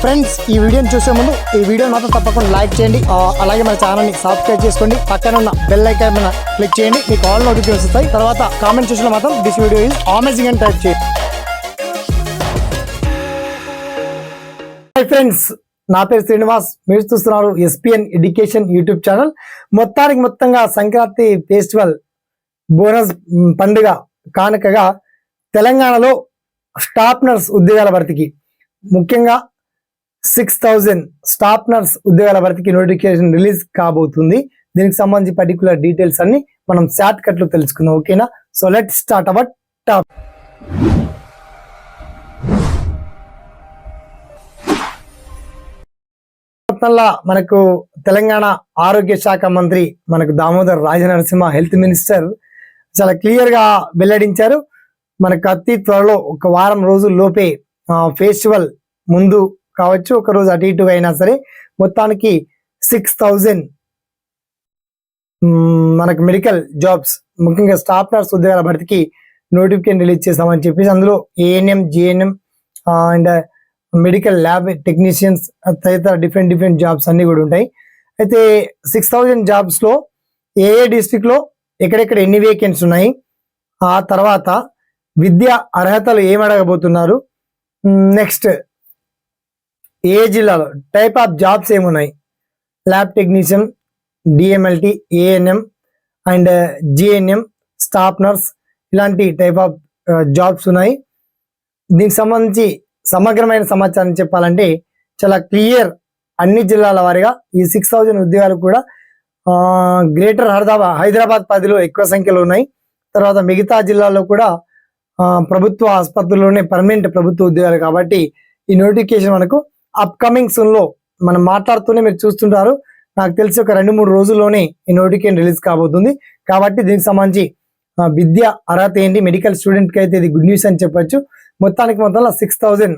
Friends, ఈ వీడియోని చూసే ముందు ఈ వీడియోని మాత్రం తప్పకుండా లైక్ చేయండి. అలాగే మన ఛానల్ని సబ్స్క్రైబ్ చేసుకోండి. పక్కన ఉన్న బెల్ ఐకాన్ మీద క్లిక్ చేయండి. మీకు ఆల్ నోటిఫికేషన్స్ వస్తాయి. తర్వాత కామెంట్ సెక్షన్లో మాత్రం దిస్ వీడియో ఈజ్ అమేజింగ్ అని టైప్ చేయండి. హాయ్ ఫ్రెండ్స్, నా పేరు శ్రీనివాస్. మీరు చూస్తున్నారు ఎస్పీఎన్ ఎడ్యుకేషన్ యూట్యూబ్ ఛానల్. మొత్తంగా సంక్రాంతి ఫెస్టివల్ బోనస్ పండుగ కానుకగా తెలంగాణలో స్టాఫ్ నర్స్ ఉద్యోగాల భర్తీకి ముఖ్యంగా 6,000 స్టాఫ్ నర్స్ ఉద్యోగాల భర్తీకి నోటిఫికేషన్ రిలీజ్ కాబోతుంది. దీనికి సంబంధించి పర్టికులర్ డీటెయిల్స్ అన్ని మనం షార్ట్ కట్ లో తెలుసుకుందాం. ఓకేనా? So let start our top. మనకు తెలంగాణ ఆరోగ్య శాఖ మంత్రి మనకు దామోదర్ రాజనరసింహ హెల్త్ మినిస్టర్ చాలా క్లియర్ గా వెల్లడించారు. మనకు అతి త్వరలో ఒక వారం రోజుల లోపే ఫెస్టివల్ ముందు కావచ్చు, ఒక రోజు అటు ఇటుగా అయినా సరే మొత్తానికి 6,000 మనకు మెడికల్ జాబ్స్ ముఖ్యంగా స్టాఫ్ నర్స్ ఉద్యోగాల భర్తీకి నోటిఫికేషన్ రిలీజ్ చేస్తామని చెప్పేసి అందులో ANM, GNM and medical lab technicians తదితర డిఫరెంట్ జాబ్స్ అన్ని కూడా ఉంటాయి. అయితే 6,000 జాబ్స్ లో ఏ డిస్ట్రిక్ట్ లో ఎక్కడెక్కడ ఎన్ని వేకెన్సీ ఉన్నాయి, ఆ తర్వాత విద్యా అర్హతలు ఏమి అడగబోతున్నారు, నెక్స్ట్ ఏ జిల్లాలో టైప్ ఆఫ్ జాబ్స్ ఏమున్నాయి, lab technician, DMLT, ANM and GNM, staff nurse ఇలాంటి టైప్ ఆఫ్ జాబ్స్ ఉన్నాయి. దీనికి సంబంధించి సమగ్రమైన సమాచారం చెప్పాలంటే చాలా క్లియర్ అన్ని జిల్లాల వారిగా ఈ 6,000 ఉద్యోగాలు కూడా గ్రేటర్ హైదరాబాద్ పరిధిలో ఎక్కువ సంఖ్యలో ఉన్నాయి. తర్వాత మిగతా జిల్లాల్లో కూడా ప్రభుత్వ ఆసుపత్రుల్లోనే పర్మనెంట్ ప్రభుత్వ ఉద్యోగాలు కాబట్టి ఈ నోటిఫికేషన్ మనకు అప్కమింగ్ సూన్ లో మనం మాట్లాడుతూనే మీరు చూస్తుంటారు. నాకు తెలిసి ఒక 2-3 రోజుల్లోనే ఈ నోటిఫికేషన్ రిలీజ్ కాబోతుంది. కాబట్టి దీనికి సంబంధించి విద్య అర్హత ఏంటి, మెడికల్ స్టూడెంట్ కి అయితే ఇది గుడ్ న్యూస్ అని చెప్పొచ్చు. మొత్తంలో 6,000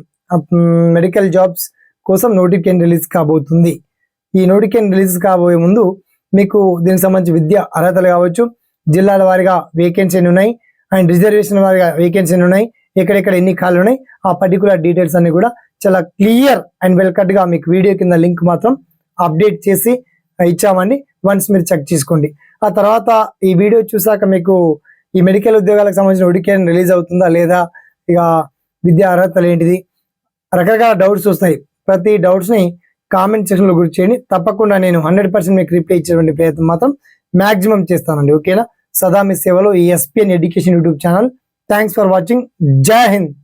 మెడికల్ జాబ్స్ కోసం నోటిఫికేషన్ రిలీజ్ కాబోతుంది. ఈ నోటిఫికేషన్ రిలీజ్ కాబోయే ముందు మీకు దీనికి సంబంధించి విద్య అర్హతలు కావచ్చు, జిల్లాల వారిగా వేకెన్సీ ఉన్నాయి అండ్ రిజర్వేషన్ వారిగా వేకెన్సీ ఉన్నాయి, ఎక్కడెక్కడ ఎన్ని ఖాళీలు ఉన్నాయి, ఆ పర్టికులర్ డీటెయిల్స్ అన్ని కూడా చాలా క్లియర్ అండ్ వెల్ కట్ గా మీకు వీడియో కింద లింక్ మాత్రం అప్డేట్ చేసి ఇచ్చామండి. వన్స్ మీరు చెక్ చేసుకోండి. ఆ తర్వాత ఈ వీడియో చూసాక మీకు ఈ మెడికల్ ఉద్యోగాలకు సంబంధించిన నోటిఫికేషన్ రిలీజ్ అవుతుందా లేదా, ఇక విద్యా అర్హతలు ఏంటిది, రకరకాల డౌట్స్ వస్తాయి. ప్రతి డౌట్స్ ని కామెంట్ సెక్షన్ లో గుర్తు చేయండి. తప్పకుండా నేను 100% మీకు రిప్లై ఇచ్చేటువంటి ప్రయత్నం మాత్రం మాక్సిమం చేస్తానండి. ఓకేనా? సదా మీ సేవలో ఈ SPN education YouTube channel. Thanks for watching. జై హింద్.